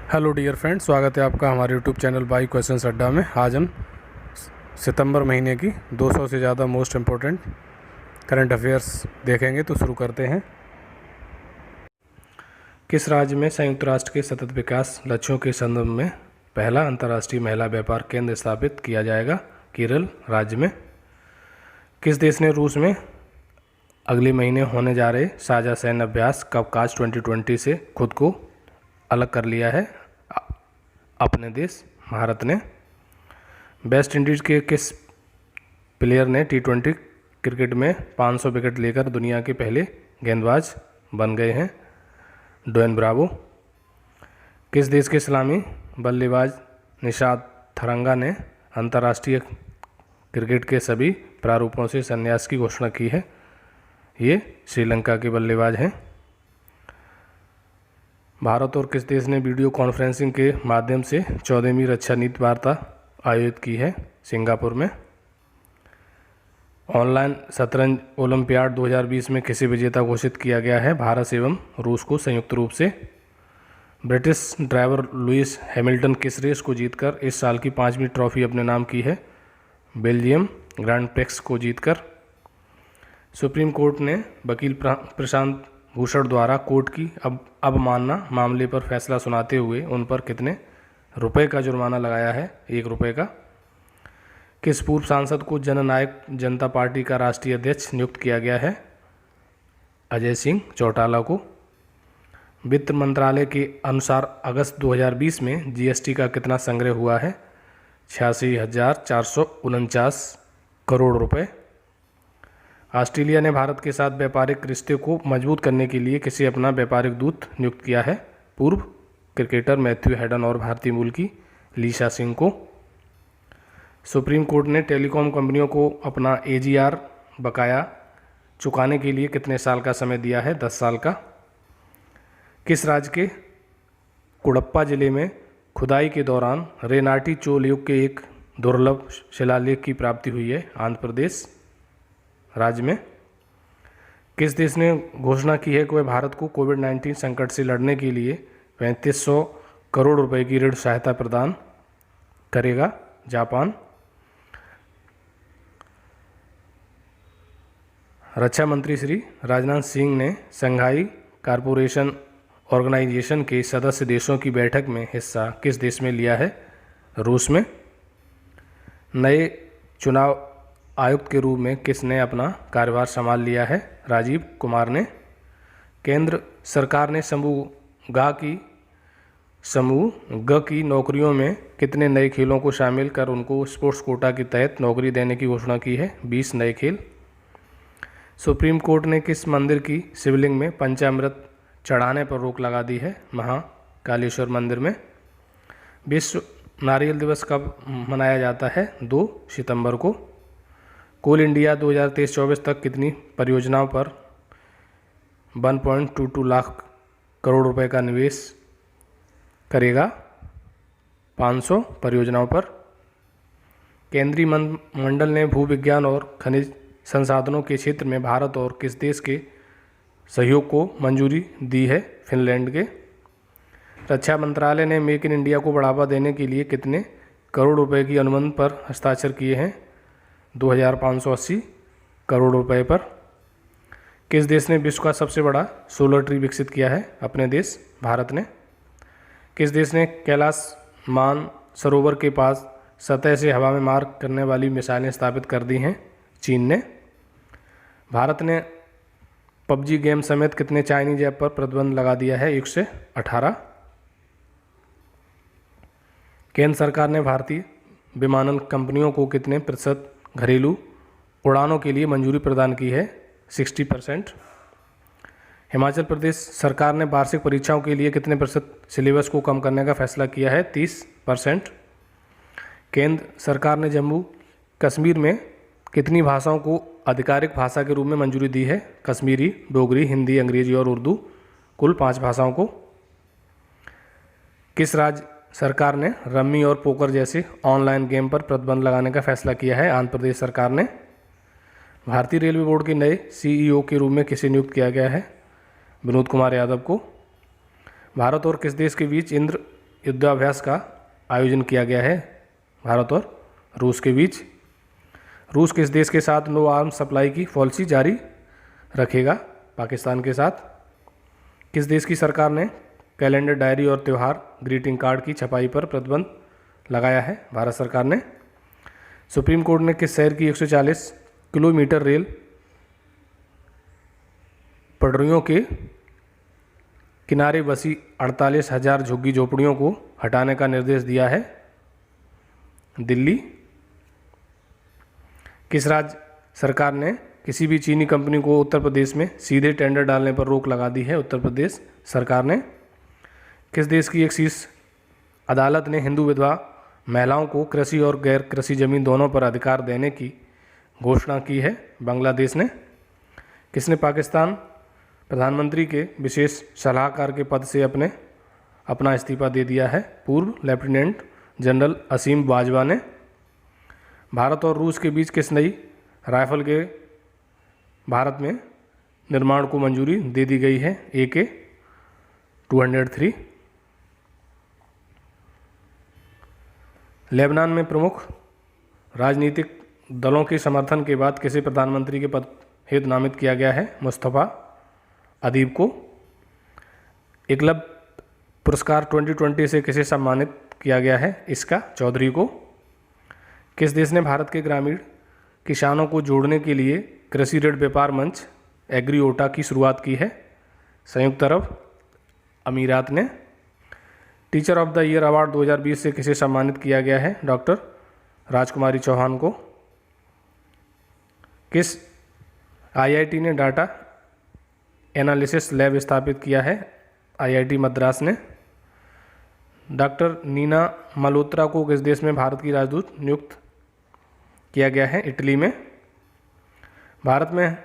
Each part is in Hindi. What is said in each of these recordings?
हेलो डियर फ्रेंड, स्वागत है आपका हमारे यूट्यूब चैनल बाई क्वेश्चंस अड्डा में। आज हम सितंबर महीने की 200 से ज़्यादा मोस्ट इम्पोर्टेंट करंट अफेयर्स देखेंगे। तो शुरू करते हैं। किस राज्य में संयुक्त राष्ट्र के सतत विकास लक्ष्यों के संदर्भ में पहला अंतर्राष्ट्रीय महिला व्यापार केंद्र स्थापित किया जाएगा? केरल राज्य में। किस देश ने रूस में अगले महीने होने जा रहे साझा सैन्य अभ्यास कवकाज 2020 से खुद को अलग कर लिया है? अपने देश भारत ने। वेस्ट इंडीज़ के किस प्लेयर ने T20 क्रिकेट में 500 विकेट लेकर दुनिया के पहले गेंदबाज बन गए हैं? डोएन ब्रावो। किस देश के सलामी बल्लेबाज निशात थरंगा ने अंतर्राष्ट्रीय क्रिकेट के सभी प्रारूपों से संन्यास की घोषणा की है? ये श्रीलंका के बल्लेबाज हैं। भारत और किस देश ने वीडियो कॉन्फ्रेंसिंग के माध्यम से 14वीं रक्षा नीति वार्ता आयोजित की है? सिंगापुर में। ऑनलाइन शतरंज ओलंपियाड 2020 में किसे विजेता घोषित किया गया है? भारत एवं रूस को संयुक्त रूप से। ब्रिटिश ड्राइवर लुइस हैमिल्टन किस रेस को जीतकर इस साल की 5वीं ट्रॉफी अपने नाम की है? बेल्जियम ग्रैंड प्रिक्स को जीतकर। सुप्रीम कोर्ट ने वकील प्रशांत भूषण द्वारा कोर्ट की अवमानना मामले पर फैसला सुनाते हुए उन पर कितने रुपए का जुर्माना लगाया है? 1 रुपये का। किस पूर्व सांसद को जननायक जनता पार्टी का राष्ट्रीय अध्यक्ष नियुक्त किया गया है? अजय सिंह चौटाला को। वित्त मंत्रालय के अनुसार अगस्त 2020 में जीएसटी का कितना संग्रह हुआ है? 86,449 करोड़ रुपए। ऑस्ट्रेलिया ने भारत के साथ व्यापारिक रिश्ते को मजबूत करने के लिए किसे अपना व्यापारिक दूत नियुक्त किया है? पूर्व क्रिकेटर मैथ्यू हैडन और भारतीय मूल की लीसा सिंह को। सुप्रीम कोर्ट ने टेलीकॉम कंपनियों को अपना AGR बकाया चुकाने के लिए कितने साल का समय दिया है? 10 साल का। किस राज्य के कुडप्पा जिले में खुदाई के दौरान रेनाटी चोल युग के एक दुर्लभ शिलालेख की प्राप्ति हुई है? आंध्र प्रदेश राज्य में। किस देश ने घोषणा की है कि वह भारत को कोविड-19 संकट से लड़ने के लिए 3500 करोड़ रुपए की ऋण सहायता प्रदान करेगा? जापान। रक्षा मंत्री श्री राजनाथ सिंह ने शंघाई कॉरपोरेशन ऑर्गेनाइजेशन के सदस्य देशों की बैठक में हिस्सा किस देश में लिया है? रूस में। नए चुनाव आयुक्त के रूप में किसने अपना कार्यभार संभाल लिया है? राजीव कुमार ने। केंद्र सरकार ने समूह ग की नौकरियों में कितने नए खेलों को शामिल कर उनको स्पोर्ट्स कोटा के तहत नौकरी देने की घोषणा की है? 20 नए खेल। सुप्रीम कोर्ट ने किस मंदिर की शिवलिंग में पंचामृत चढ़ाने पर रोक लगा दी है? महाकालेश्वर मंदिर में। विश्व नारियल दिवस कब मनाया जाता है? 2 सितंबर को। कोल इंडिया 2023-24 तक कितनी परियोजनाओं पर 1.22 लाख करोड़ रुपए का निवेश करेगा? 500 परियोजनाओं पर। केंद्रीय मंत्रिमंडल ने भूविज्ञान और खनिज संसाधनों के क्षेत्र में भारत और किस देश के सहयोग को मंजूरी दी है? फिनलैंड के। रक्षा मंत्रालय ने मेक इन इंडिया को बढ़ावा देने के लिए कितने करोड़ रुपए की अनुबंध पर हस्ताक्षर किए हैं? 2580 करोड़ रुपए पर। किस देश ने विश्व का सबसे बड़ा सोलर ट्री विकसित किया है? अपने देश भारत ने। किस देश ने कैलाश मान सरोवर के पास सतह से हवा में मार करने वाली मिसाइलें स्थापित कर दी हैं? चीन ने। भारत ने PUBG गेम समेत कितने चाइनीज ऐप पर प्रतिबंध लगा दिया है? 1 से 18। केंद्र सरकार ने भारतीय विमानन कंपनियों को कितने प्रतिशत घरेलू उड़ानों के लिए मंजूरी प्रदान की है? 60%। हिमाचल प्रदेश सरकार ने वार्षिक परीक्षाओं के लिए कितने प्रतिशत सिलेबस को कम करने का फैसला किया है? 30%। केंद्र सरकार ने जम्मू कश्मीर में कितनी भाषाओं को आधिकारिक भाषा के रूप में मंजूरी दी है? कश्मीरी, डोगरी, हिंदी, अंग्रेजी और उर्दू, कुल 5 भाषाओं को। किस राज्य सरकार ने रम्मी और पोकर जैसे ऑनलाइन गेम पर प्रतिबंध लगाने का फैसला किया है? आंध्र प्रदेश सरकार ने। भारतीय रेलवे बोर्ड के नए CEO के रूप में किसे नियुक्त किया गया है? विनोद कुमार यादव को। भारत और किस देश के बीच युद्धाभ्यास का आयोजन किया गया है भारत और रूस के बीच। रूस किस देश के साथ नो आर्म्स सप्लाई की पॉलिसी जारी रखेगा? पाकिस्तान के साथ। किस देश की सरकार ने कैलेंडर डायरी और त्यौहार ग्रीटिंग कार्ड की छपाई पर प्रतिबंध लगाया है? भारत सरकार ने। सुप्रीम कोर्ट ने किस शहर की 140 किलोमीटर रेल पटरियों के किनारे बसी 48,000 झुग्गी झोपड़ियों को हटाने का निर्देश दिया है? दिल्ली। किस राज्य सरकार ने किसी भी चीनी कंपनी को उत्तर प्रदेश में सीधे टेंडर डालने पर रोक लगा दी है? उत्तर प्रदेश सरकार ने। किस देश की एक शीर्ष अदालत ने हिंदू विधवा महिलाओं को कृषि और गैर कृषि जमीन दोनों पर अधिकार देने की घोषणा की है? बांग्लादेश ने। किसने पाकिस्तान प्रधानमंत्री के विशेष सलाहकार के पद से अपना इस्तीफा दे दिया है? पूर्व लेफ्टिनेंट जनरल असीम बाजवा ने। भारत और रूस के बीच किस नई राइफल के भारत में निर्माण को मंजूरी दे दी गई है? AK-203। लेबनान में प्रमुख राजनीतिक दलों के समर्थन के बाद किसे प्रधानमंत्री के पद हेतु नामित किया गया है? मुस्तफ़ा अदीब को। एकलव्य पुरस्कार 2020 से किसे सम्मानित किया गया है? इसका चौधरी को। किस देश ने भारत के ग्रामीण किसानों को जोड़ने के लिए कृषि ऋण व्यापार मंच एग्रीओटा की शुरुआत की है? संयुक्त अरब अमीरात ने। Teacher of the year award 2020 से किसे सम्मानित किया गया है? डॉक्टर राजकुमारी चौहान को। किस IIT ने डाटा एनालिसिस लैब स्थापित किया है? IIT मद्रास ने। डॉक्टर नीना मल्होत्रा को किस देश में भारत की राजदूत नियुक्त किया गया है? इटली में। भारत में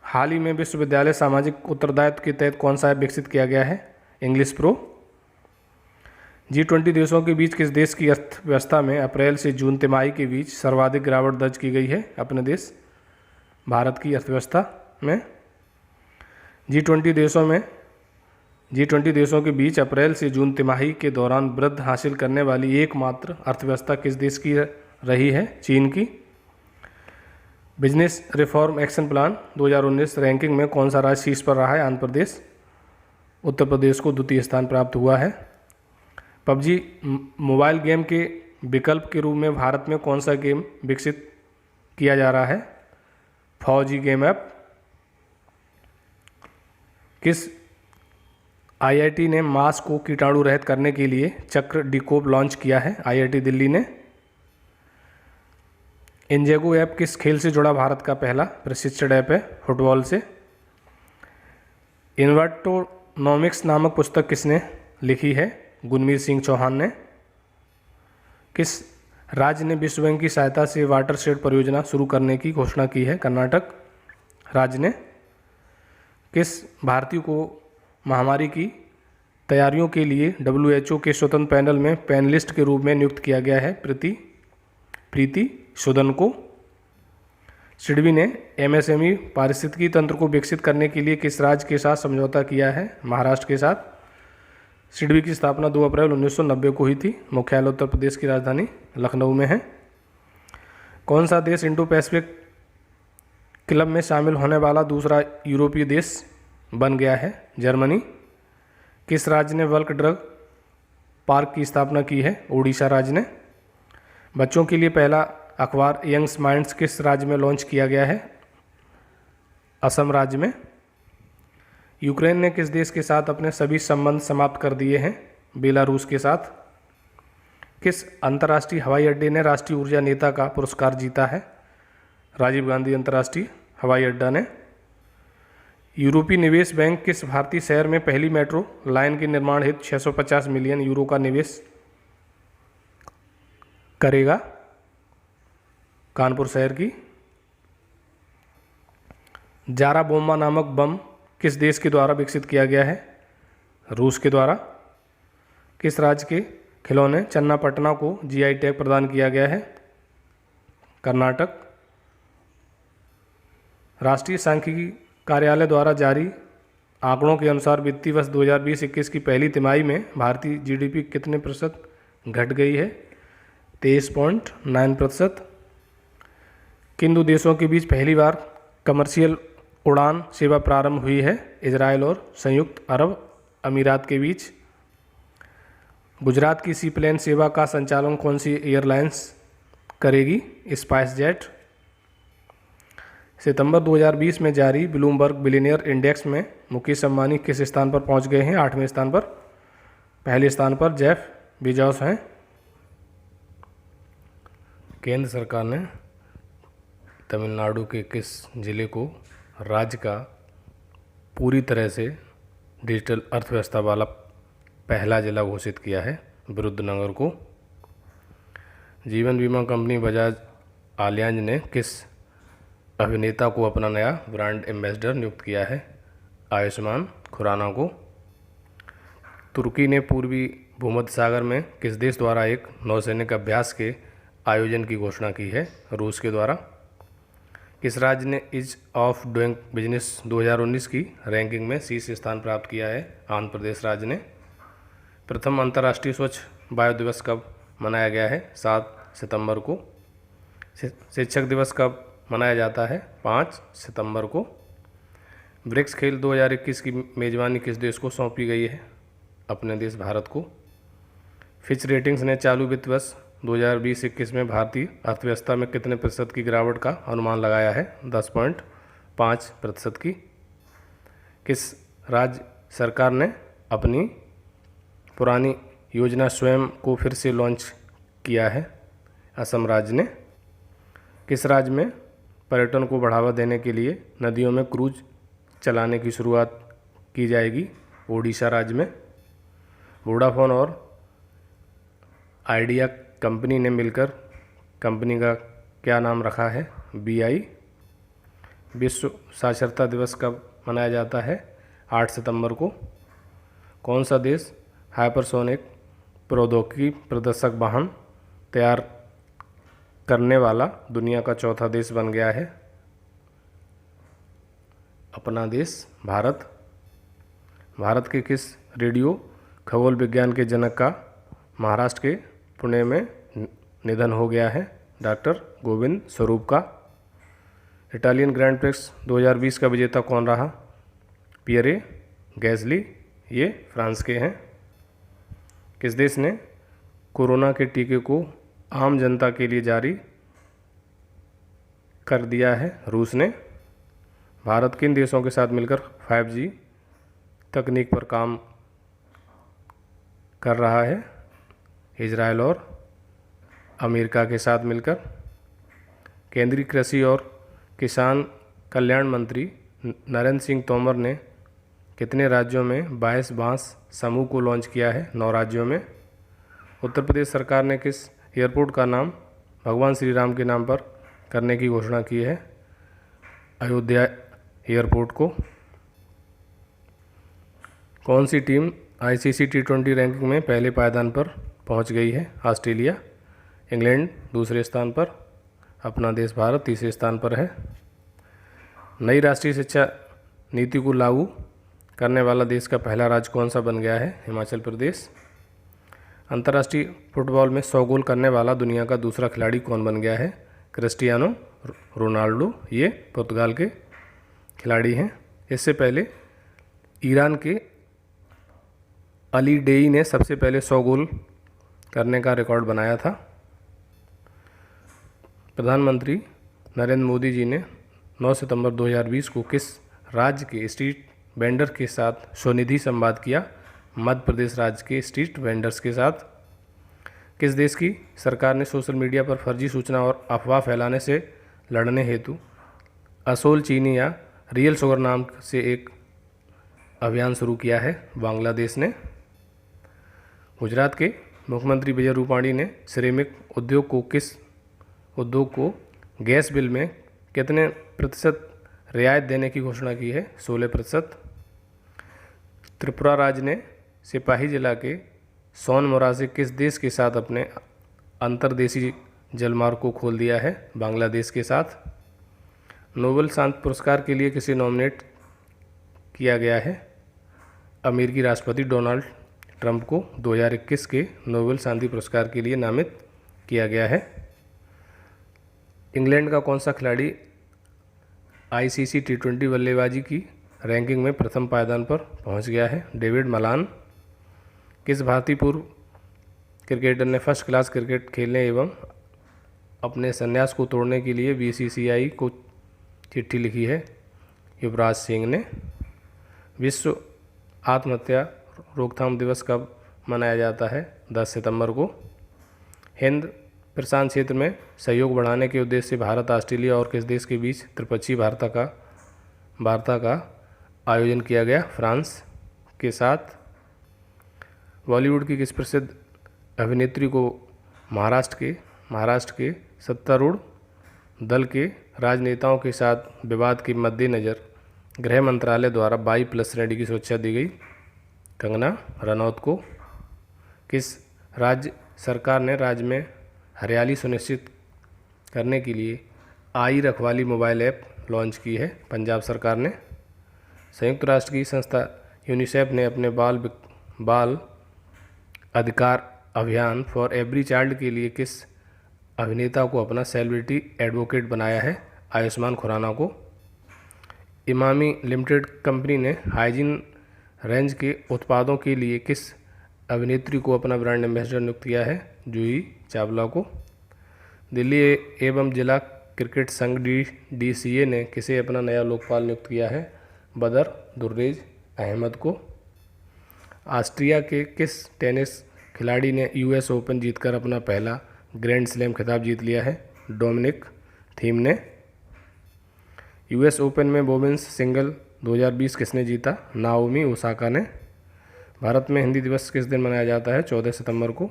हाल ही में विश्वविद्यालय सामाजिक उत्तरदायित्व के तहत कौन सा ऐप विकसित किया गया है? English pro. G20 देशों के बीच किस देश की अर्थव्यवस्था में अप्रैल से जून तिमाही के बीच सर्वाधिक गिरावट दर्ज की गई है? अपने देश भारत की अर्थव्यवस्था में। G20 देशों के बीच अप्रैल से जून तिमाही के दौरान वृद्धि हासिल करने वाली एकमात्र अर्थव्यवस्था किस देश की रही है? चीन की। Business reform action plan 2019 ranking में कौन सा राज्य शीर्ष पर रहा है? आंध्र प्रदेश। उत्तर प्रदेश को द्वितीय स्थान प्राप्त हुआ है। PUBG मोबाइल गेम के विकल्प के रूप में भारत में कौन सा गेम विकसित किया जा रहा है? फौजी गेम ऐप। किस IIT ने मांस को कीटाणु रहित करने के लिए चक्र डिकोप लॉन्च किया है? IIT दिल्ली ने। इंजेगो ऐप किस खेल से जुड़ा भारत का पहला प्रशिक्षण ऐप है? फुटबॉल से। इन्वर्टोनॉमिक्स नामक पुस्तक किसने लिखी है? गुरमीत सिंह चौहान ने। किस राज्य ने विश्व बैंक की सहायता से वाटरशेड परियोजना शुरू करने की घोषणा की है? कर्नाटक राज्य ने। किस भारतीय को महामारी की तैयारियों के लिए WHO के स्वतंत्र पैनल में पैनलिस्ट के रूप में नियुक्त किया गया है? प्रीति सुदन को। सिडबी ने MSME पारिस्थितिकी तंत्र को विकसित करने के लिए किस राज्य के साथ समझौता किया है? महाराष्ट्र के साथ। सिडबी की स्थापना 2 अप्रैल 1990 को हुई थी। मुख्यालय उत्तर प्रदेश की राजधानी लखनऊ में है। कौन सा देश इंडो पैसिफिक क्लब में शामिल होने वाला दूसरा यूरोपीय देश बन गया है? जर्मनी। किस राज्य ने बल्क ड्रग पार्क की स्थापना की है? ओडिशा राज्य ने। बच्चों के लिए पहला अखबार यंग्स माइंड्स किस राज्य में लॉन्च किया गया है? असम राज्य में। यूक्रेन ने किस देश के साथ अपने सभी संबंध समाप्त कर दिए हैं? बेलारूस के साथ। किस अंतर्राष्ट्रीय हवाई अड्डे ने राष्ट्रीय ऊर्जा नेता का पुरस्कार जीता है? राजीव गांधी अंतर्राष्ट्रीय हवाई अड्डा ने। यूरोपीय निवेश बैंक किस भारतीय शहर में पहली मेट्रो लाइन के निर्माण हेतु 650 मिलियन यूरो का निवेश करेगा? कानपुर शहर की। जारा बोम्बा नामक बम किस देश के द्वारा विकसित किया गया है? रूस के द्वारा। किस राज्य के खिलौने चन्नापटना को GI टैग प्रदान किया गया है? कर्नाटक। राष्ट्रीय सांख्यिकी कार्यालय द्वारा जारी आंकड़ों के अनुसार वित्तीय वर्ष 2020-21 की पहली तिमाही में भारतीय जीडीपी कितने प्रतिशत घट गई है? 23.9%। किन दो देशों के बीच पहली बार कमर्शियल उड़ान सेवा प्रारंभ हुई है? इजराइल और संयुक्त अरब अमीरात के बीच। गुजरात की सी प्लेन सेवा का संचालन कौन सी एयरलाइंस करेगी? स्पाइस जेट। सितंबर 2020 में जारी ब्लूमबर्ग बिलियनियर इंडेक्स में मुकेश अंबानी किस स्थान पर पहुंच गए हैं? 8वें स्थान पर। पहले स्थान पर जेफ बेजोस हैं। केंद्र सरकार ने तमिलनाडु के किस जिले को राज्य का पूरी तरह से डिजिटल अर्थव्यवस्था वाला पहला जिला घोषित किया है? विरुद्धनगर को। जीवन बीमा कंपनी बजाज आलियांज ने किस अभिनेता को अपना नया ब्रांड एम्बेसडर नियुक्त किया है? आयुष्मान खुराना को। तुर्की ने पूर्वी भूमध्य सागर में किस देश द्वारा एक नौसैनिक अभ्यास के आयोजन की घोषणा की है? रूस के द्वारा। किस राज्य ने ईज ऑफ डूइंग बिजनेस 2019 की रैंकिंग में शीर्ष स्थान प्राप्त किया है? आंध्र प्रदेश राज्य ने। प्रथम अंतर्राष्ट्रीय स्वच्छ वायु दिवस कब मनाया गया है? 7 सितंबर को। शिक्षक दिवस कब मनाया जाता है? 5 सितंबर को। ब्रिक्स खेल 2021 की मेज़बानी किस देश को सौंपी गई है? अपने देश भारत को। फिच रेटिंग्स ने चालू वित्त वर्ष 2020-21 में भारतीय अर्थव्यवस्था में कितने प्रतिशत की गिरावट का अनुमान लगाया है? 10.5% की। किस राज्य सरकार ने अपनी पुरानी योजना स्वयं को फिर से लॉन्च किया है? असम राज्य ने। किस राज्य में पर्यटन को बढ़ावा देने के लिए नदियों में क्रूज चलाने की शुरुआत की जाएगी? ओडिशा राज्य में। वोडाफोन और आइडिया कंपनी ने मिलकर कंपनी का क्या नाम रखा है? BI। विश्व साक्षरता दिवस कब मनाया जाता है? 8 सितंबर को। कौन सा देश हाइपरसोनिक प्रौद्योगिकी प्रदर्शक वाहन तैयार करने वाला दुनिया का चौथा देश बन गया है? अपना देश भारत। भारत के किस रेडियो खगोल विज्ञान के जनक का महाराष्ट्र के पुणे में निधन हो गया है? डॉक्टर गोविंद स्वरूप का। इटालियन ग्रैंड प्रिक्स 2020 का विजेता कौन रहा? पियरे गैसली, ये फ्रांस के हैं। किस देश ने कोरोना के टीके को आम जनता के लिए जारी कर दिया है? रूस ने। भारत किन देशों के साथ मिलकर 5G तकनीक पर काम कर रहा है? इजराइल और अमेरिका के साथ मिलकर। केंद्रीय कृषि और किसान कल्याण मंत्री नरेंद्र सिंह तोमर ने कितने राज्यों में 22 बांस समूह को लॉन्च किया है? 9 राज्यों में। उत्तर प्रदेश सरकार ने किस एयरपोर्ट का नाम भगवान श्री राम के नाम पर करने की घोषणा की है? अयोध्या एयरपोर्ट को। कौन सी टीम ICC T20 रैंकिंग में पहले पायदान पर पहुंच गई है? ऑस्ट्रेलिया। इंग्लैंड दूसरे स्थान पर। अपना देश भारत तीसरे स्थान पर है। नई राष्ट्रीय शिक्षा नीति को लागू करने वाला देश का पहला राज्य कौन सा बन गया है? हिमाचल प्रदेश। अंतर्राष्ट्रीय फुटबॉल में 100 गोल करने वाला दुनिया का दूसरा खिलाड़ी कौन बन गया है? क्रिस्टियानो रोनाल्डो, ये पुर्तगाल के खिलाड़ी हैं। इससे पहले ईरान के अली डेई ने सबसे पहले 100 गोल करने का रिकॉर्ड बनाया था। प्रधानमंत्री नरेंद्र मोदी जी ने 9 सितंबर 2020 को किस राज्य के स्ट्रीट वेंडर के साथ स्वनिधि संवाद किया? मध्य प्रदेश राज्य के स्ट्रीट वेंडर्स के साथ। किस देश की सरकार ने सोशल मीडिया पर फर्जी सूचना और अफवाह फैलाने से लड़ने हेतु असोल चीनी या रियल शुगर नाम से एक अभियान शुरू किया है? बांग्लादेश ने। गुजरात के मुख्यमंत्री विजय रूपाणी ने सिरेमिक उद्योग को गैस बिल में कितने प्रतिशत रियायत देने की घोषणा की है? 16%। त्रिपुरा राज्य ने सिपाही जिला के सोनमुरा से किस देश के साथ अपने अंतर्देशीय जलमार्ग को खोल दिया है? बांग्लादेश के साथ। नोबेल शांति पुरस्कार के लिए किसे नॉमिनेट किया गया है? अमेरिकी राष्ट्रपति डोनाल्ड ट्रंप को 2021 के नोबेल शांति पुरस्कार के लिए नामित किया गया है। इंग्लैंड का कौन सा खिलाड़ी आईसीसी T20 बल्लेबाजी की रैंकिंग में प्रथम पायदान पर पहुंच गया है? David Malan. किस भारतीय पूर्व क्रिकेटर ने फर्स्ट क्लास क्रिकेट खेलने एवं अपने संन्यास को तोड़ने के लिए बीसीसीआई को चिट्ठी लिखी है? युवराज सिंह ने। विश्व आत्महत्या रोकथाम दिवस कब मनाया जाता है? 10 सितंबर को। हिंद प्रशांत क्षेत्र में सहयोग बढ़ाने के उद्देश्य से भारत, ऑस्ट्रेलिया और किस देश के बीच त्रिपक्षीय वार्ता का आयोजन किया गया? फ्रांस के साथ। बॉलीवुड की किस प्रसिद्ध अभिनेत्री को महाराष्ट्र के सत्तारूढ़ दल के राजनेताओं के साथ विवाद के मद्देनज़र गृह मंत्रालय द्वारा 22+ श्रेणी की सुरक्षा दी गई? कंगना रनौत को। किस राज्य सरकार ने राज्य में हरियाली सुनिश्चित करने के लिए आई रखवाली मोबाइल ऐप लॉन्च की है? पंजाब सरकार ने। संयुक्त राष्ट्र की संस्था यूनिसेफ ने अपने बाल अधिकार अभियान फॉर एवरी चाइल्ड के लिए किस अभिनेता को अपना सेलिब्रिटी एडवोकेट बनाया है? आयुष्मान खुराना को। इमामी लिमिटेड कंपनी ने हाइजीन रेंज के उत्पादों के लिए किस अभिनेत्री को अपना ब्रांड एम्बेसडर नियुक्त किया है? जूही चावला को। दिल्ली एवं जिला क्रिकेट संघ DCA ने किसे अपना नया लोकपाल नियुक्त किया है? बदर दुर्रेज अहमद को। ऑस्ट्रिया के किस टेनिस खिलाड़ी ने US ओपन जीतकर अपना पहला ग्रैंड स्लैम खिताब जीत लिया है? डोमिनिक थीम ने। US ओपन में वुमेन्स सिंगल 2020 किसने जीता? नाओमी ओसाका ने। भारत में हिंदी दिवस किस दिन मनाया जाता है? 14 सितंबर को।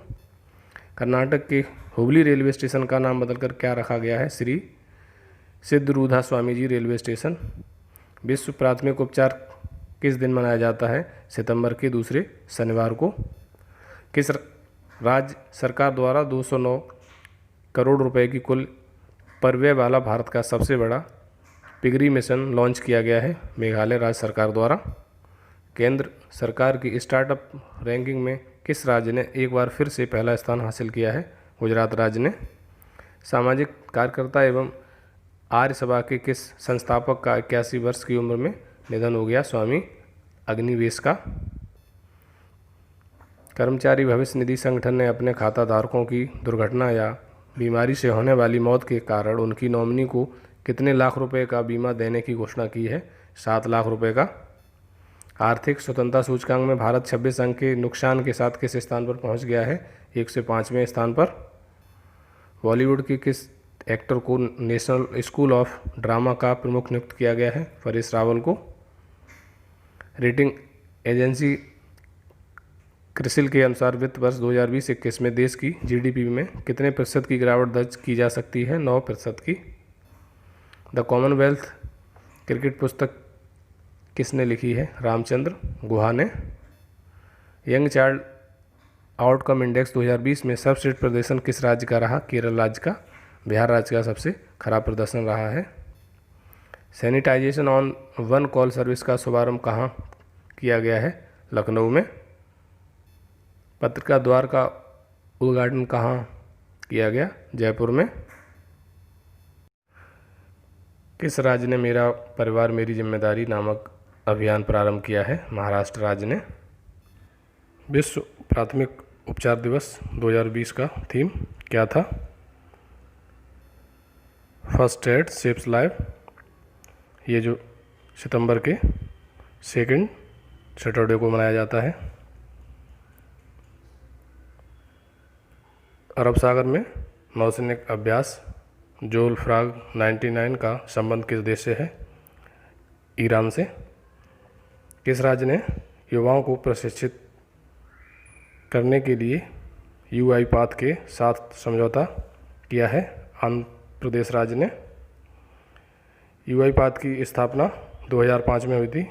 कर्नाटक के हुबली रेलवे स्टेशन का नाम बदलकर क्या रखा गया है? Shri सिद्धरूधा Swami ji railway station. विश्व प्राथमिक उपचार किस दिन मनाया जाता है? सितंबर के दूसरे शनिवार को। किस राज्य सरकार द्वारा 209 करोड़ रुपए की कुल परव्यय वाला भारत का सबसे बड़ा पिगरी मिशन लॉन्च किया गया है? मेघालय राज्य सरकार द्वारा। केंद्र सरकार की स्टार्टअप रैंकिंग में किस राज्य ने एक बार फिर से पहला स्थान हासिल किया है? गुजरात राज्य ने। सामाजिक कार्यकर्ता एवं आर्य सभा के किस संस्थापक का 81 वर्ष की उम्र में निधन हो गया? स्वामी अग्निवेश का। कर्मचारी भविष्य निधि संगठन ने अपने खाताधारकों की दुर्घटना या बीमारी से होने वाली मौत के कारण उनकी नॉमिनी को कितने लाख रुपए का बीमा देने की घोषणा की है? 7 लाख रुपए का। आर्थिक स्वतंत्रता सूचकांक में भारत 26 अंक के नुकसान के साथ किस स्थान पर पहुंच गया है? 105वें स्थान पर। बॉलीवुड के किस एक्टर को नेशनल स्कूल ऑफ ड्रामा का प्रमुख नियुक्त किया गया है? परेश रावल को। रेटिंग एजेंसी क्रिसिल के अनुसार वित्त वर्ष 2020-21 में देश की GDP में कितने प्रतिशत की गिरावट दर्ज की जा सकती है? 9% की। द कॉमनवेल्थ क्रिकेट पुस्तक किसने लिखी है? रामचंद्र गुहा ने। यंग चाइल्ड आउटकम इंडेक्स 2020 में सर्वश्रेष्ठ प्रदर्शन किस राज्य का रहा? केरल राज्य का। बिहार राज्य का सबसे खराब प्रदर्शन रहा है। Sanitization on one call service का शुभारंभ कहाँ किया गया है? लखनऊ में। पत्रिका द्वार का उद्घाटन कहाँ किया गया? जयपुर में। किस राज्य ने मेरा परिवार मेरी जिम्मेदारी नामक अभियान प्रारंभ किया है? महाराष्ट्र राज्य ने। विश्व प्राथमिक उपचार दिवस 2020 का थीम क्या था? First aid saves life. ये जो सितंबर के 2 सैटरडे को मनाया जाता है। अरब सागर में नौसैनिक अभ्यास जोल फ्राग 99 का संबंध किस देश से है? ईरान से। किस राज्य ने युवाओं को प्रशिक्षित करने के लिए UiPath के साथ समझौता किया है? आंध्र प्रदेश राज्य ने। UiPath की स्थापना 2005 में हुई थी।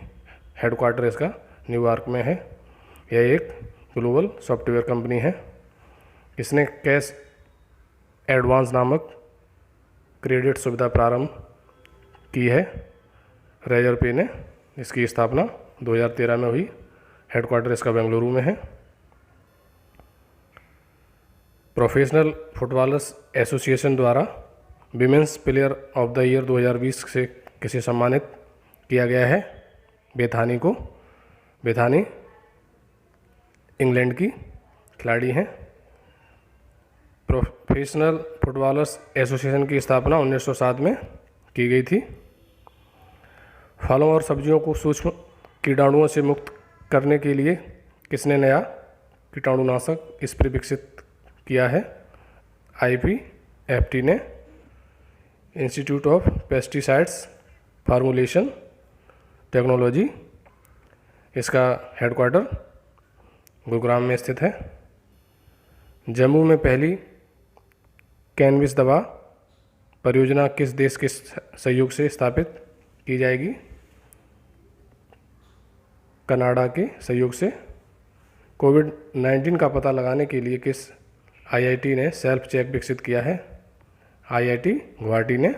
हेडक्वार्टर इसका न्यूयॉर्क में है। यह एक ग्लोबल सॉफ्टवेयर कंपनी है। इसने कैश एडवांस नामक क्रेडिट सुविधा प्रारंभ की है। रेजर पे ने इसकी स्थापना 2013 में हुई। हेडक्वार्टर इसका बेंगलुरु में है। प्रोफेशनल फुटबॉलर्स एसोसिएशन द्वारा women's player of the year 2020 से किसे सम्मानित किया गया है? बेथानी को। बेथानी इंग्लैंड की खिलाड़ी हैं। प्रोफेशनल फुटबॉलर्स एसोसिएशन की स्थापना 1907 में की गई थी। फलों और सब्जियों को सूक्ष्म कीटाणुओं से मुक्त करने के लिए किसने नया कीटाणुनाशक स्प्रे विकसित किया है? IPFT ने। Institute of pesticides formulation technology, इसका हेडक्वार्टर गुरुग्राम में स्थित है। जम्मू में पहली कैनबिस दवा परियोजना किस देश के सहयोग से स्थापित की जाएगी? कनाडा के सहयोग से। कोविड-19 का पता लगाने के लिए किस IIT ने सेल्फ चेक विकसित किया है? IIT गुवाहाटी ने।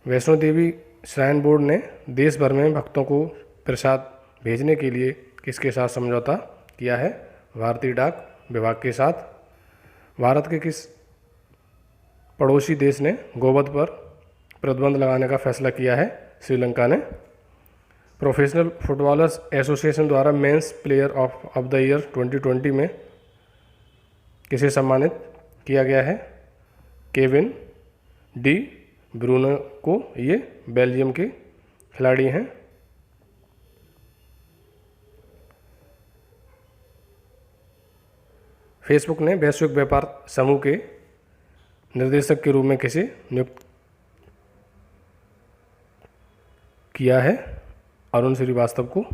वैष्णो देवी श्राइन बोर्ड ने देश भर में भक्तों को प्रसाद भेजने के लिए किसके साथ समझौता किया है? भारतीय डाक विभाग के साथ। भारत के किस पड़ोसी देश ने गोवध पर प्रतिबंध लगाने का फैसला किया है? श्रीलंका ने। प्रोफेशनल फुटबॉलर्स एसोसिएशन द्वारा men's player of the year 2020 में किसे सम्मानित किया गया है? केविन डी ब्रूनो को। ये बेल्जियम के खिलाड़ी हैं। फेसबुक ने वैश्विक व्यापार समूह के निर्देशक के रूप में किसे नियुक्त किया है? अरुण श्रीवास्तव को।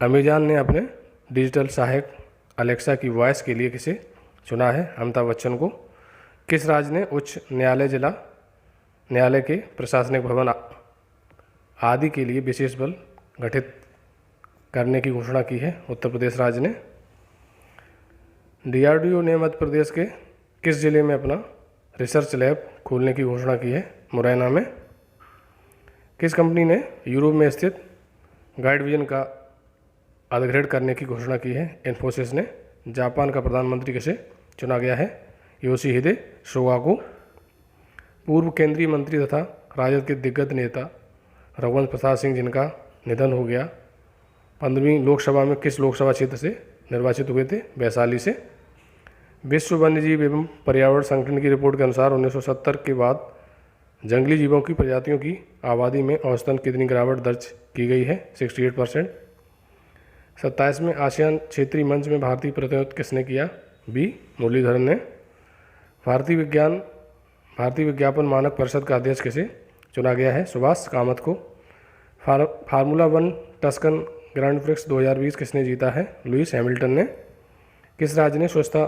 अमेजॉन ने अपने डिजिटल सहायक अलेक्सा की वॉइस के लिए किसे चुना है? अमिताभ बच्चन को। किस राज्य ने उच्च न्यायालय, जिला न्यायालय के प्रशासनिक भवन आदि के लिए विशेष बल गठित करने की घोषणा की है? उत्तर प्रदेश राज्य ने। DRDO ने मध्य प्रदेश के किस जिले में अपना रिसर्च लैब खोलने की घोषणा की है? मुरैना में। किस कंपनी ने यूरोप में स्थित गाइड विजन का अपग्रेड करने की घोषणा की है? इन्फोसिस ने। जापान का प्रधानमंत्री किसे चुना गया है? योशिहिदे सुगा को। पूर्व केंद्रीय मंत्री तथा राजद के दिग्गज नेता रघुवंश प्रसाद सिंह, जिनका निधन हो गया, 15वीं लोकसभा में किस लोकसभा क्षेत्र से निर्वाचित हुए थे? वैशाली से। विश्व वन्यजीव एवं पर्यावरण संगठन की रिपोर्ट के अनुसार 1970 के बाद जंगली जीवों की प्रजातियों की आबादी में औसतन कितनी गिरावट दर्ज की गई है? 68%। 27वें आसियान क्षेत्रीय मंच में भारतीय प्रतिनिधित्व किसने किया? B मुरलीधरन ने। भारतीय विज्ञापन मानक परिषद का अध्यक्ष किसे चुना गया है? सुभाष कामत को। फार्मूला 1 टस्कन ग्रैंड प्रिक्स 2020 किसने जीता है? लुइस हैमिल्टन ने। किस राज्य ने स्वच्छता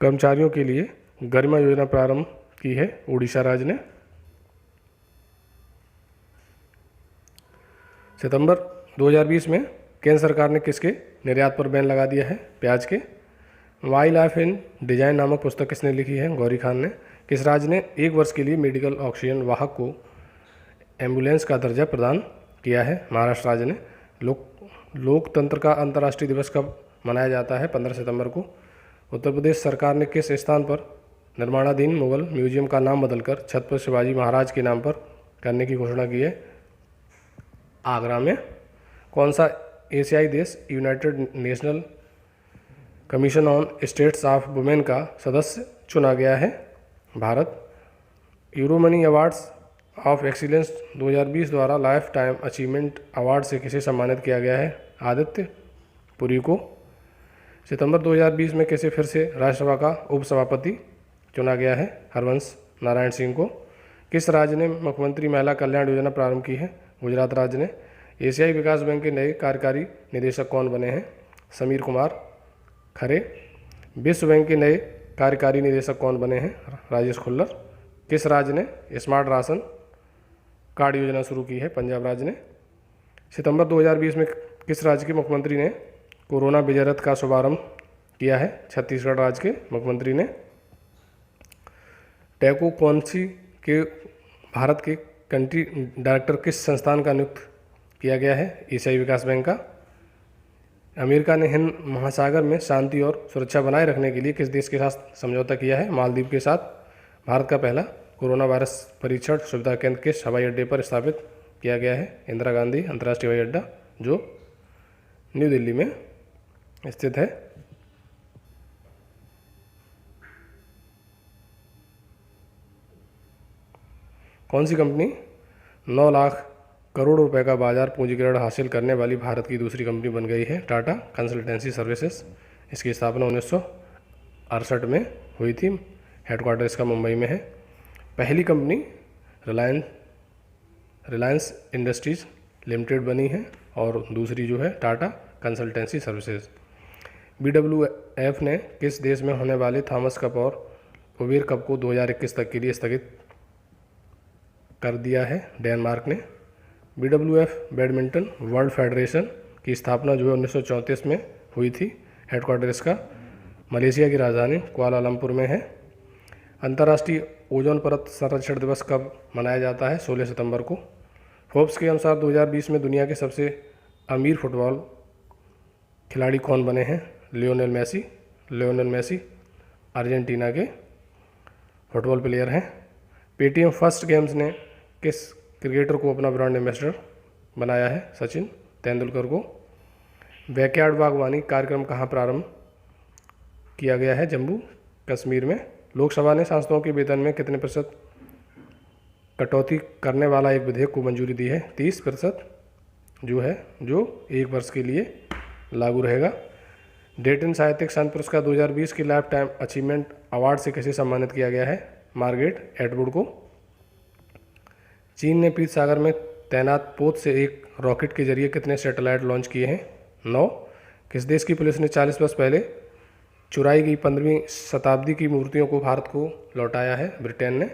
कर्मचारियों के लिए गरिमा योजना प्रारंभ की है? उड़ीसा राज्य ने। सितंबर 2020 में केंद्र सरकार ने किसके निर्यात पर बैन लगा दिया है? प्याज के। माई लाइफ इन डिजाइन नामक पुस्तक किसने लिखी है? गौरी खान ने। किस राज्य ने 1 वर्ष के लिए मेडिकल ऑक्सीजन वाहक को एम्बुलेंस का दर्जा प्रदान किया है? महाराष्ट्र राज्य ने। लोकतंत्र का अंतर्राष्ट्रीय दिवस कब मनाया जाता है? 15 सितंबर को। उत्तर प्रदेश सरकार ने किस स्थान पर निर्माणाधीन मुगल म्यूजियम का नाम बदलकर छत्रपति शिवाजी महाराज के नाम पर करने की घोषणा की है? आगरा में। कौन सा एशियाई देश United national commission on states of women का सदस्य चुना गया है? Bharat. Euromoney awards of excellence 2020 द्वारा लाइफ टाइम अचीवमेंट अवार्ड से किसे सम्मानित किया गया है? आदित्य पुरी को। सितंबर 2020 में किसे फिर से राज्यसभा का उपसभापति चुना गया है? हरवंश नारायण सिंह को। किस राज्य ने मुख्यमंत्री महिला कल्याण योजना प्रारंभ की है? गुजरात राज्य ने। एशियाई विकास बैंक के नए कार्यकारी निदेशक कौन बने हैं? समीर कुमार खरे। विश्व बैंक के नए कार्यकारी निदेशक कौन बने हैं? राजेश खुल्लर। किस राज्य ने स्मार्ट राशन कार्ड योजना शुरू की है? पंजाब राज्य ने। सितंबर 2020 में किस राज्य के मुख्यमंत्री ने कोरोना विजय रथ का शुभारंभ किया है? छत्तीसगढ़ राज्य के मुख्यमंत्री ने। टैको कौन सी के भारत के कंट्री डायरेक्टर किस संस्थान का नियुक्त किया गया है? एशियाई विकास बैंक का। अमेरिका ने हिंद महासागर में शांति और सुरक्षा बनाए रखने के लिए किस देश के साथ समझौता किया है? मालदीव के साथ। भारत का पहला कोरोना वायरस परीक्षण सुविधा केंद्र किस हवाई अड्डे पर स्थापित किया गया है? इंदिरा गांधी अंतर्राष्ट्रीय हवाई अड्डा, जो न्यू दिल्ली में स्थित है। कौन सी कंपनी 9 लाख करोड़ रुपए का बाजार पूंजीकरण हासिल करने वाली भारत की दूसरी कंपनी बन गई है? Tata consultancy services. इसकी स्थापना 1968 में हुई थी। हेडक्वार्टर इसका मुंबई में है। पहली कंपनी रिलायंस इंडस्ट्रीज लिमिटेड बनी है और दूसरी जो है टाटा कंसल्टेंसी सर्विसेज। BWF ने किस देश में होने वाले थॉमस कप और उबेर कप को 2021 तक के लिए स्थगित कर दिया है? डेनमार्क ने। BWF बैडमिंटन वर्ल्ड फेडरेशन की स्थापना जो है 1934 में हुई थी। हेडक्वार्टर इसका मलेशिया की राजधानी कुआलालंपुर में है। अंतर्राष्ट्रीय ओजोन परत संरक्षण दिवस कब मनाया जाता है? 16 सितंबर को। फोर्ब्स के अनुसार 2020 में दुनिया के सबसे अमीर फुटबॉल खिलाड़ी कौन बने हैं? लियोनेल मेसी अर्जेंटीना के फुटबॉल प्लेयर हैं। पेटीएम फर्स्ट गेम्स ने किस क्रिकेटर को अपना ब्रांड एम्बेसडर बनाया है? सचिन तेंदुलकर को। बैकयार्ड बागवानी कार्यक्रम कहाँ प्रारंभ किया गया है? जम्मू कश्मीर में। लोकसभा ने सांसदों के वेतन में कितने प्रतिशत कटौती करने वाला एक विधेयक को मंजूरी दी है? 30% जो 1 वर्ष के लिए लागू रहेगा। डेटन साहित्यिक संत पुरस्कार 2020 की लाइफ टाइम अचीवमेंट अवार्ड से किसे सम्मानित किया गया है? मार्गरेट एटवुड को। चीन ने पीत सागर में तैनात पोत से एक रॉकेट के जरिए कितने सैटेलाइट लॉन्च किए हैं? 9। किस देश की पुलिस ने 40 वर्ष पहले चुराई गई 15वीं शताब्दी की मूर्तियों को भारत को लौटाया है? ब्रिटेन ने।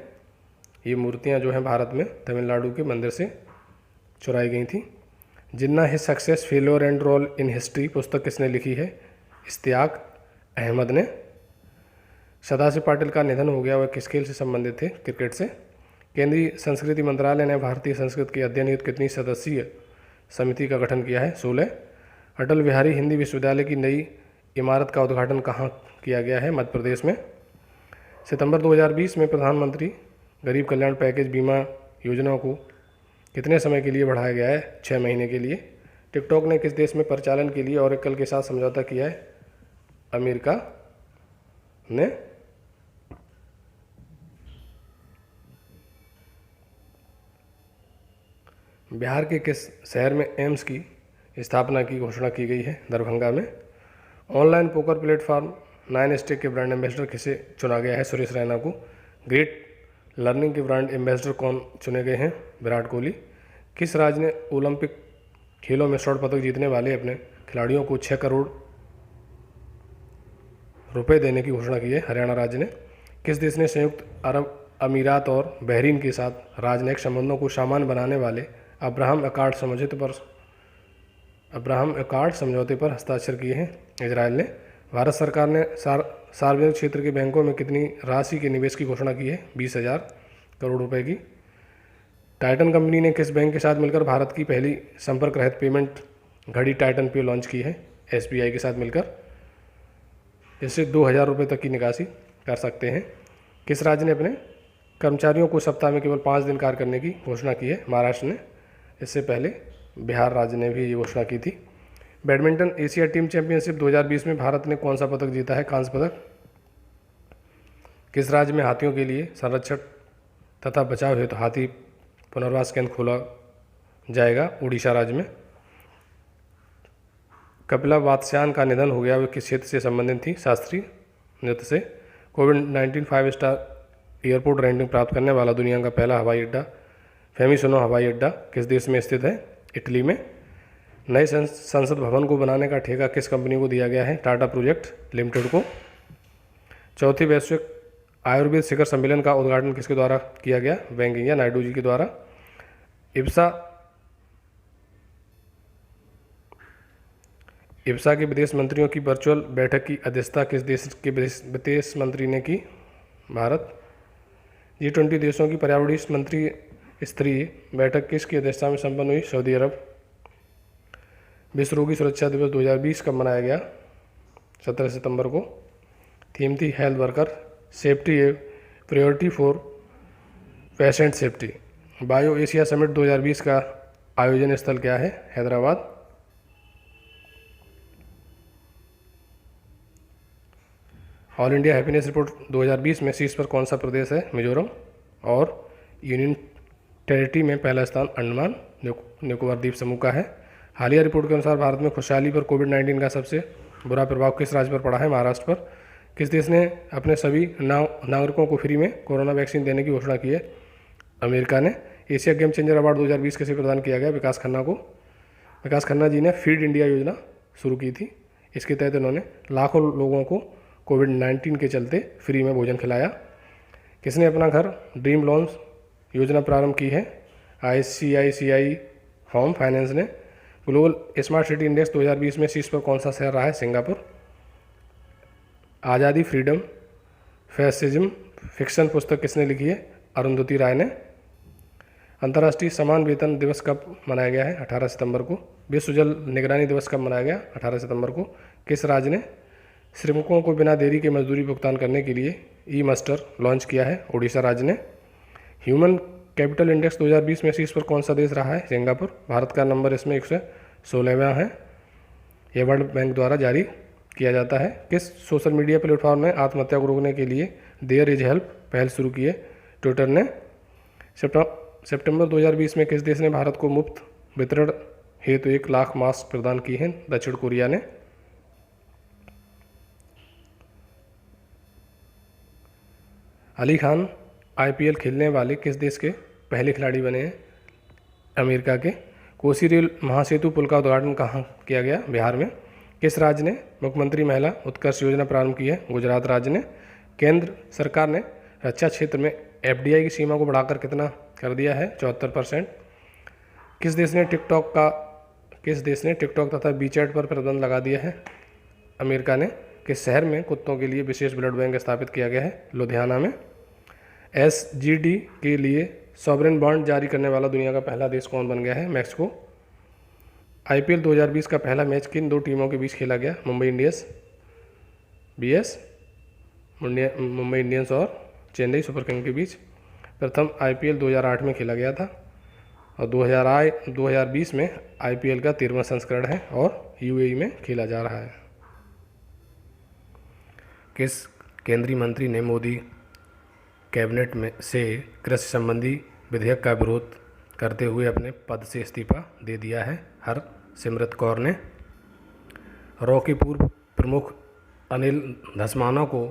ये मूर्तियां जो हैं भारत में तमिलनाडु के मंदिर से चुराई गई थी। Jinnah his success failure and role in history पुस्तक किसने लिखी है? इश्तियाक अहमद ने। सदाशिव पाटिल का निधन हो गया, वह किस खेल से संबंधित थे? क्रिकेट से। केंद्रीय संस्कृति मंत्रालय ने भारतीय संस्कृति के अध्ययन हेतु कितनी सदस्यीय समिति का गठन किया है? 16। अटल बिहारी हिंदी विश्वविद्यालय की नई इमारत का उद्घाटन कहाँ किया गया है? मध्य प्रदेश में। सितंबर 2020 में प्रधानमंत्री गरीब कल्याण पैकेज बीमा योजना को कितने समय के लिए बढ़ाया गया है? 6 महीने के लिए। टिकटॉक ने किस देश में परिचालन के लिए ओरेकल के साथ समझौता किया है? अमेरिका ने। बिहार के किस शहर में एम्स की स्थापना की घोषणा की गई है? दरभंगा में। ऑनलाइन पोकर प्लेटफॉर्म 9स्टेक के ब्रांड एम्बेसडर किसे चुना गया है? सुरेश रैना को। ग्रेट लर्निंग के ब्रांड एम्बेसडर कौन चुने गए हैं? विराट कोहली। किस राज्य ने ओलंपिक खेलों में स्वर्ण पदक जीतने वाले अपने खिलाड़ियों को 6 करोड़ रुपए देने की घोषणा की है? हरियाणा राज्य ने। किस देश ने संयुक्त अरब अमीरात और बहरीन के साथ राजनयिक संबंधों को सामान्य बनाने वाले अब्राहम अकार्ड समझौते पर हस्ताक्षर किए हैं? इजराइल ने। भारत सरकार ने सार्वजनिक क्षेत्र के बैंकों में कितनी राशि के निवेश की घोषणा की है? 20,000 करोड़ रुपए की। टाइटन कंपनी ने किस बैंक के साथ मिलकर भारत की पहली संपर्क रहित पेमेंट घड़ी टाइटन पे लॉन्च की है? SBI के साथ मिलकर। इससे 2,000 रुपये तक की निकासी कर सकते हैं। किस राज्य ने अपने कर्मचारियों को सप्ताह में केवल 5 दिन कार्य करने की घोषणा की है? महाराष्ट्र ने। इससे पहले बिहार राज्य ने भी ये घोषणा की थी। बैडमिंटन एशिया टीम चैंपियनशिप 2020 में भारत ने कौन सा पदक जीता है? कांस्य पदक। किस राज्य में हाथियों के लिए संरक्षण तथा बचाव हेतु हाथी पुनर्वास केंद्र खोला जाएगा? उड़ीसा राज्य में। कपिला वात्स्यायन का निधन हो गया, वे किस क्षेत्र से संबंधित थी? शास्त्रीय नृत्य से। कोविड-19 5 स्टार एयरपोर्ट रेटिंग प्राप्त करने वाला दुनिया का पहला हवाई अड्डा फेमिसोनो हवाई अड्डा किस देश में स्थित है? इटली में। नए संसद भवन को बनाने का ठेका किस कंपनी को दिया गया है? टाटा प्रोजेक्ट लिमिटेड को। चौथी वैश्विक आयुर्वेद शिखर सम्मेलन का उद्घाटन किसके द्वारा किया गया? वेंकैया नायडू जी के द्वारा। इब्सा के विदेश मंत्रियों की वर्चुअल बैठक की अध्यक्षता किस देश के विदेश मंत्री ने की? भारत। G20 देशों की पर्यावरणीय मंत्री स्तरीय बैठक किसकी अध्यक्षता में संपन्न हुई? सऊदी अरब। विश्व रोगी सुरक्षा दिवस 2020 कब मनाया गया? 17 सितंबर को। थीम थी health worker safety A priority for patient safety. Bio Asia summit 2020 का आयोजन स्थल क्या है? Hyderabad. All India happiness report 2020 में शीर्ष पर कौन सा प्रदेश है? मिजोरम। और यूनियन टेरिटरी में पहला स्थान अंडमान निकोबार द्वीप समूह का है। हालिया रिपोर्ट के अनुसार भारत में खुशहाली पर कोविड-19 का सबसे बुरा प्रभाव किस राज्य पर पड़ा है? महाराष्ट्र पर। किस देश ने अपने सभी नागरिकों को फ्री में कोरोना वैक्सीन देने की घोषणा की है? अमेरिका ने। एशिया गेम चेंजर अवार्ड 2020 किसे प्रदान किया गया? विकास खन्ना को। विकास खन्ना जी ने फीड इंडिया योजना शुरू की थी। इसके तहत उन्होंने लाखों लोगों को कोविड-19 के चलते फ्री में भोजन खिलाया। किसने अपना घर ड्रीम लोन्स योजना प्रारंभ की है? ICICI होम फाइनेंस ने। ग्लोबल स्मार्ट सिटी इंडेक्स 2020 में शीर्ष पर कौन सा शहर रहा है? सिंगापुर। आज़ादी फ्रीडम फैसिज्म फिक्शन पुस्तक किसने लिखी है? अरुंधति राय ने। अंतर्राष्ट्रीय समान वेतन दिवस कब मनाया गया है? 18 सितंबर को। विश्व जल निगरानी दिवस कब मनाया गया? 18 सितंबर को। किस राज्य ने श्रमिकों को बिना देरी के मजदूरी भुगतान करने के लिए ई मस्टर लॉन्च किया है? ओडिशा राज्य ने। ह्यूमन कैपिटल इंडेक्स 2020 में शीर्ष पर कौन सा देश रहा है? सिंगापुर। भारत का नंबर इसमें 116वां है। यह वर्ल्ड बैंक द्वारा जारी किया जाता है। किस सोशल मीडिया प्लेटफॉर्म ने आत्महत्या को रोकने के लिए देयर इज हेल्प पहल शुरू की है? ट्विटर ने। सितंबर 2020 में किस देश ने भारत को मुफ्त वितरण हेतु 1 लाख मास्क प्रदान किए हैं? दक्षिण कोरिया ने। अली खान IPL खेलने वाले किस देश के पहले खिलाड़ी बने हैं? अमेरिका के। कोसी रेल महासेतु पुल का उद्घाटन कहाँ किया गया? बिहार में। किस राज्य ने मुख्यमंत्री महिला उत्कर्ष योजना प्रारंभ की है? गुजरात राज्य ने। केंद्र सरकार ने रक्षा क्षेत्र में FDI की सीमा को बढ़ाकर कितना कर दिया है? 74%। किस देश ने टिकटॉक तथा वीचैट पर प्रतिबंध लगा दिया है? अमेरिका ने। किस शहर में कुत्तों के लिए विशेष ब्लड बैंक स्थापित किया गया है? लुधियाना में। SGD के लिए सॉवरेन बॉन्ड जारी करने वाला दुनिया का पहला देश कौन बन गया है? मैक्सिको। IPL 2020 का पहला मैच किन 2 टीमों के बीच खेला गया? मुंबई इंडियंस और चेन्नई सुपर किंग के बीच। प्रथम IPL 2008 में खेला गया था और 2020 में IPL का 13वां संस्करण है और UAE में खेला जा रहा है। किस केंद्रीय मंत्री ने मोदी कैबिनेट में से कृषि संबंधी विधेयक का विरोध करते हुए अपने पद से इस्तीफा दे दिया है? हरसिमरत कौर ने। रॉ के पूर्व प्रमुख अनिल धस्माना को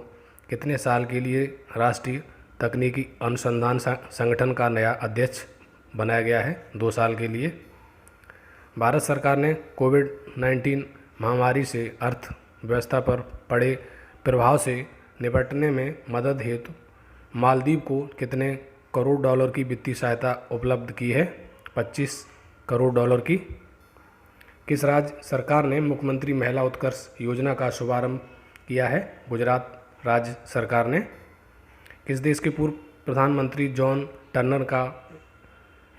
कितने साल के लिए राष्ट्रीय तकनीकी अनुसंधान संगठन का नया अध्यक्ष बनाया गया है? 2 साल के लिए। भारत सरकार ने कोविड-19 महामारी से अर्थव्यवस्था पर पड़े प्रभाव से निपटने में मदद हेतु मालदीव को कितने करोड़ डॉलर की वित्तीय सहायता उपलब्ध की है? 25 करोड़ डॉलर की। किस राज्य सरकार ने मुख्यमंत्री महिला उत्कर्ष योजना का शुभारंभ किया है? गुजरात राज्य सरकार ने। किस देश के पूर्व प्रधानमंत्री जॉन टर्नर का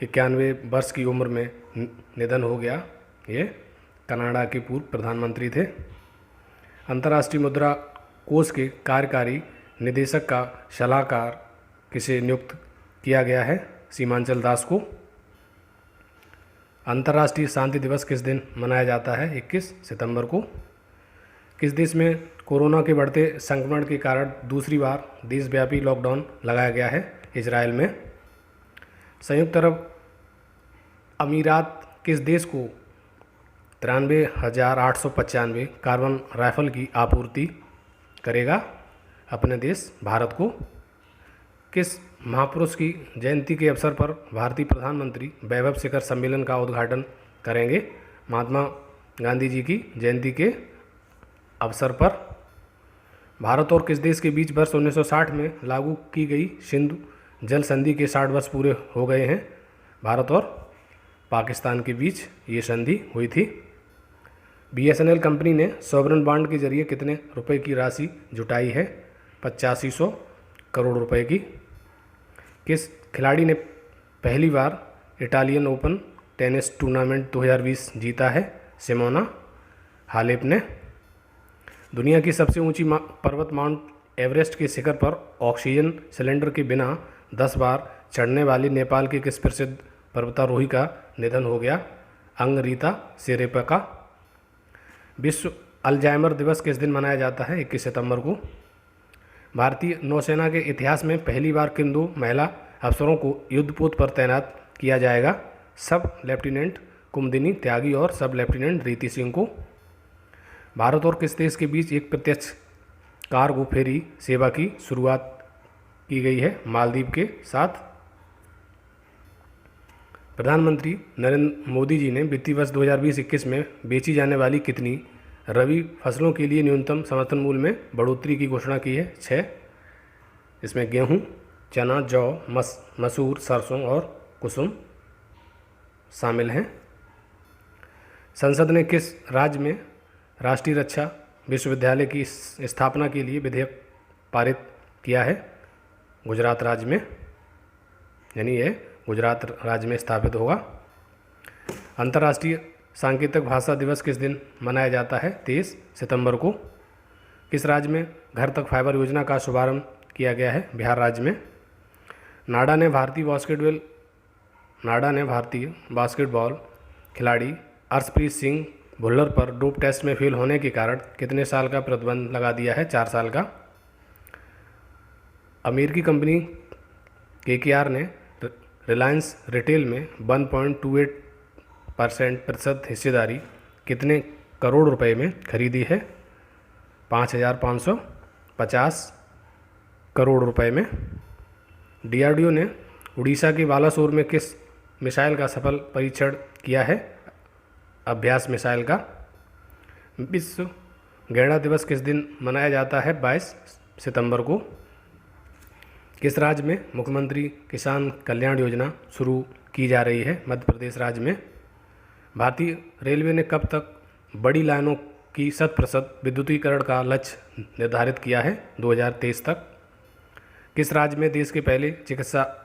91 वर्ष की उम्र में निधन हो गया? ये कनाडा के पूर्व प्रधानमंत्री थे। अंतर्राष्ट्रीय मुद्रा कोष के कार्यकारी निदेशक का सलाहकार किसे नियुक्त किया गया है? सीमांचल दास को। अंतर्राष्ट्रीय शांति दिवस किस दिन मनाया जाता है? 21 सितंबर को। किस देश में कोरोना के बढ़ते संक्रमण के कारण दूसरी बार देशव्यापी लॉकडाउन लगाया गया है? इजराइल में। संयुक्त अरब अमीरात किस देश को 93,895 कार्बन राइफल की आपूर्ति करेगा? अपने देश भारत को। किस महापुरुष की जयंती के अवसर पर भारतीय प्रधानमंत्री वैभव शिखर सम्मेलन का उद्घाटन करेंगे? महात्मा गांधी जी की जयंती के अवसर पर। भारत और किस देश के बीच वर्ष 1960 में लागू की गई सिंधु जल संधि के 60 वर्ष पूरे हो गए हैं? भारत और पाकिस्तान के बीच ये संधि हुई थी। BSNL कंपनी ने सॉवरेन बॉन्ड के जरिए कितने रुपए की राशि जुटाई है? 8500 करोड़ रुपए की। किस खिलाड़ी ने पहली बार इटालियन ओपन टेनिस टूर्नामेंट 2020 जीता है सिमोना हालेप ने। दुनिया की सबसे ऊंची पर्वत माउंट एवरेस्ट के शिखर पर ऑक्सीजन सिलेंडर के बिना 10 बार चढ़ने वाली नेपाल की किस प्रसिद्ध पर्वतारोही का निधन हो गया? अंगरीता शेरपा का। विश्व अल्जाइमर दिवस किस दिन मनाया जाता है? 21 सितंबर को। भारतीय नौसेना के इतिहास में पहली बार किन 2 महिला अफसरों को युद्धपोत पर तैनात किया जाएगा? सब लेफ्टिनेंट कुमुदिनी त्यागी और सब लेफ्टिनेंट रीति सिंह को। भारत और किस देश के बीच एक प्रत्यक्ष कार्गो फेरी सेवा की शुरुआत की गई है? मालदीव के साथ। प्रधानमंत्री नरेंद्र मोदी जी ने वित्तीय वर्ष 2020-21 में बेची जाने वाली कितनी रबी फसलों के लिए न्यूनतम समर्थन मूल्य में बढ़ोतरी की घोषणा की है? 6। इसमें गेहूं, चना, जौ, मसूर, सरसों और कुसुम शामिल हैं। संसद ने किस राज्य में राष्ट्रीय रक्षा विश्वविद्यालय की स्थापना के लिए विधेयक पारित किया है? गुजरात राज्य में, यानी यह गुजरात राज्य में स्थापित होगा। अंतर्राष्ट्रीय सांकेतिक भाषा दिवस किस दिन मनाया जाता है? 23 सितंबर को। किस राज्य में घर तक फाइबर योजना का शुभारंभ किया गया है? बिहार राज्य में। नाडा ने भारतीय बास्केटबॉल खिलाड़ी अर्शप्रीत सिंह भुल्लर पर डोप टेस्ट में फेल होने के कारण कितने साल का प्रतिबंध लगा दिया है? 4 साल का। अमेरिकी कंपनी KKR ने रिलायंस रिटेल में 1.28% हिस्सेदारी कितने करोड़ रुपए में खरीदी है? 5,550 करोड़ रुपए में। DRDO ने उड़ीसा के बालासोर में किस मिसाइल का सफल परीक्षण किया है? अभ्यास मिसाइल का। विश्व गैंडा दिवस किस दिन मनाया जाता है? 22 सितंबर को। किस राज्य में मुख्यमंत्री किसान कल्याण योजना शुरू की जा रही है? मध्य प्रदेश राज्य में। भारतीय रेलवे ने कब तक बड़ी लाइनों की 100% विद्युतीकरण का लक्ष्य निर्धारित किया है? 2023 तक। किस राज्य में देश के पहले चिकित्सा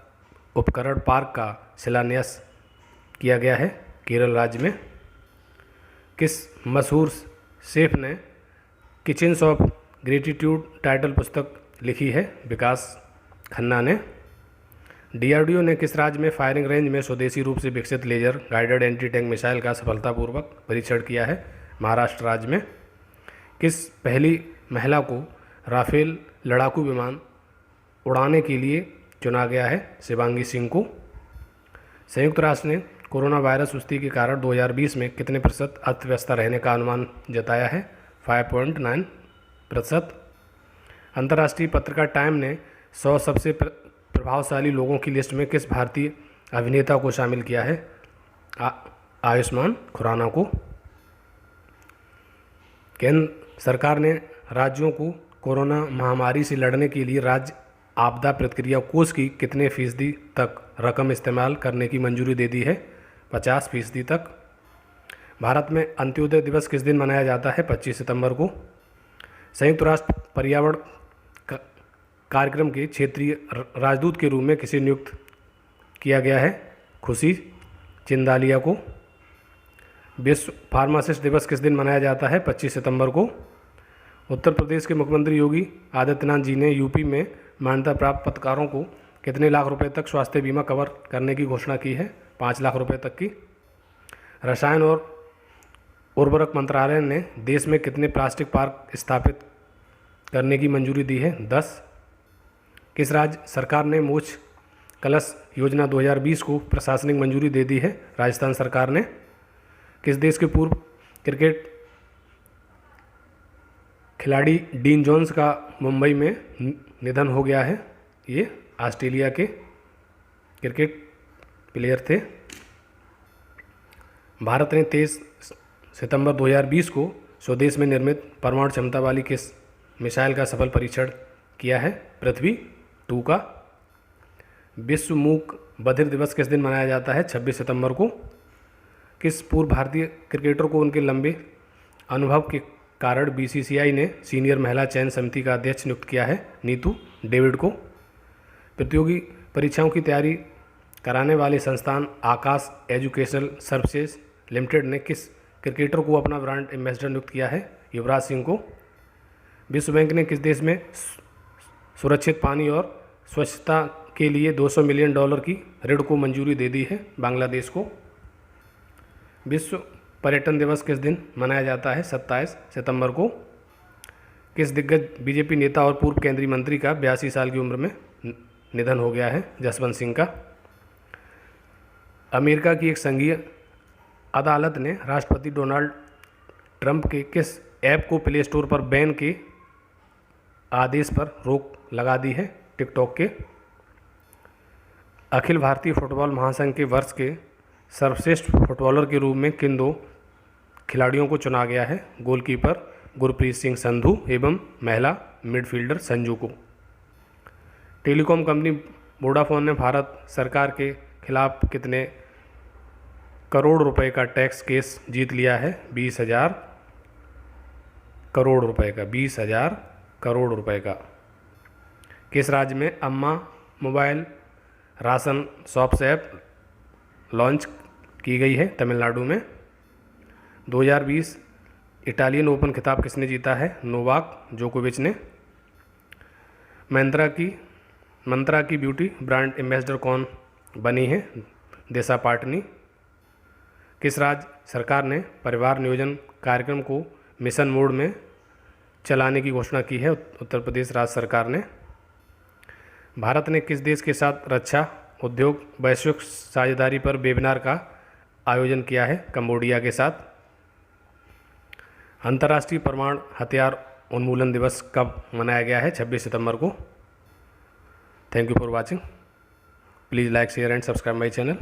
उपकरण पार्क का शिलान्यास किया गया है? केरल राज्य में। किस मशहूर शेफ ने किचन्स ऑफ ग्रेटिट्यूड टाइटल पुस्तक लिखी है? विकास खन्ना ने। DRDO ने किस राज्य में फायरिंग रेंज में स्वदेशी रूप से विकसित laser guided anti tank missile का सफलतापूर्वक परीक्षण किया है? महाराष्ट्र राज्य में। किस पहली महिला को राफेल लड़ाकू विमान उड़ाने के लिए चुना गया है? शिवांगी सिंह को। संयुक्त राष्ट्र ने कोरोना वायरस सुस्ती के कारण 2020 में कितने प्रतिशत अर्थव्यवस्था रहने का अनुमान जताया है? 5.9%। अंतर्राष्ट्रीय पत्रिका टाइम ने 100 सबसे प्रभावशाली लोगों की लिस्ट में किस भारतीय अभिनेता को शामिल किया है? आयुष्मान खुराना को। केंद्र सरकार ने राज्यों को कोरोना महामारी से लड़ने के लिए राज्य आपदा प्रतिक्रिया कोष की कितने फीसदी तक रकम इस्तेमाल करने की मंजूरी दे दी है? 50% तक। भारत में अंत्योदय दिवस किस दिन मनाया जाता है? 25 सितंबर को। संयुक्त राष्ट्र पर्यावरण कार्यक्रम के क्षेत्रीय राजदूत के रूप में किसे नियुक्त किया गया है? खुशी चिंदालिया को। विश्व फार्मासिस्ट दिवस किस दिन मनाया जाता है? 25 सितंबर को। उत्तर प्रदेश के मुख्यमंत्री योगी आदित्यनाथ जी ने यूपी में मान्यता प्राप्त पत्रकारों को कितने लाख रुपए तक स्वास्थ्य बीमा कवर करने की घोषणा की है? 5 लाख रुपए तक की। रसायन और उर्वरक मंत्रालय ने देश में कितने प्लास्टिक पार्क स्थापित करने की मंजूरी दी है? 10। किस राज्य सरकार ने मोक्ष कलश योजना 2020 को प्रशासनिक मंजूरी दे दी है? राजस्थान सरकार ने। किस देश के पूर्व क्रिकेट खिलाड़ी डीन जोन्स का मुंबई में निधन हो गया है? ये ऑस्ट्रेलिया के क्रिकेट प्लेयर थे। भारत ने 23 सितंबर 2020 को स्वदेश में निर्मित परमाणु क्षमता वाली किस मिसाइल का सफल परीक्षण किया है? पृथ्वी 2 का। विश्व मूक बधिर दिवस किस दिन मनाया जाता है? 26 सितंबर को। किस पूर्व भारतीय क्रिकेटर को उनके लंबे अनुभव के कारण BCCI ने सीनियर महिला चयन समिति का अध्यक्ष नियुक्त किया है? नीतू डेविड को। प्रतियोगी परीक्षाओं की तैयारी कराने वाले संस्थान आकाश एजुकेशनल सर्विसेज लिमिटेड ने किस क्रिकेटर को अपना ब्रांड एम्बेसडर नियुक्त किया है? युवराज सिंह को। विश्व बैंक ने किस देश में सुरक्षित पानी और स्वच्छता के लिए $200 मिलियन की ऋण को मंजूरी दे दी है? बांग्लादेश को। विश्व पर्यटन दिवस किस दिन मनाया जाता है? 27 सितंबर को। किस दिग्गज बीजेपी नेता और पूर्व केंद्रीय मंत्री का 82 साल की उम्र में निधन हो गया है? जसवंत सिंह का। अमेरिका की एक संघीय अदालत ने राष्ट्रपति डोनाल्ड ट्रंप के किस ऐप को प्ले स्टोर पर बैन के आदेश पर रोक लगा दी है? टिकटॉक के। अखिल भारतीय फुटबॉल महासंघ के वर्ष के सर्वश्रेष्ठ फुटबॉलर के रूप में किन 2 खिलाड़ियों को चुना गया है? गोलकीपर गुरप्रीत सिंह संधू एवं महिला मिडफील्डर संजू को। टेलीकॉम कंपनी वोडाफोन ने भारत सरकार के खिलाफ कितने करोड़ रुपए का टैक्स केस जीत लिया है? 20,000 करोड़ रुपए का। 20,000 करोड़ रुपए का। किस राज्य में अम्मा mobile ration shops app launch की गई है? तमिलनाडु में। 2020 इटालियन ओपन खिताब किसने जीता है? नोवाक जोकोविच ने। मंत्रा की ब्यूटी ब्रांड एम्बेसडर कौन बनी है? दिशा पाटनी। किस राज्य सरकार ने परिवार नियोजन कार्यक्रम को मिशन मोड में चलाने की घोषणा की है? उत्तर प्रदेश राज्य सरकार ने। भारत ने किस देश के साथ रक्षा उद्योग वैश्विक साझेदारी पर वेबिनार का आयोजन किया है? कंबोडिया के साथ। अंतर्राष्ट्रीय परमाणु हथियार उन्मूलन दिवस कब मनाया गया है? 26 सितंबर को। Thank you for watching. Please like share and subscribe my channel.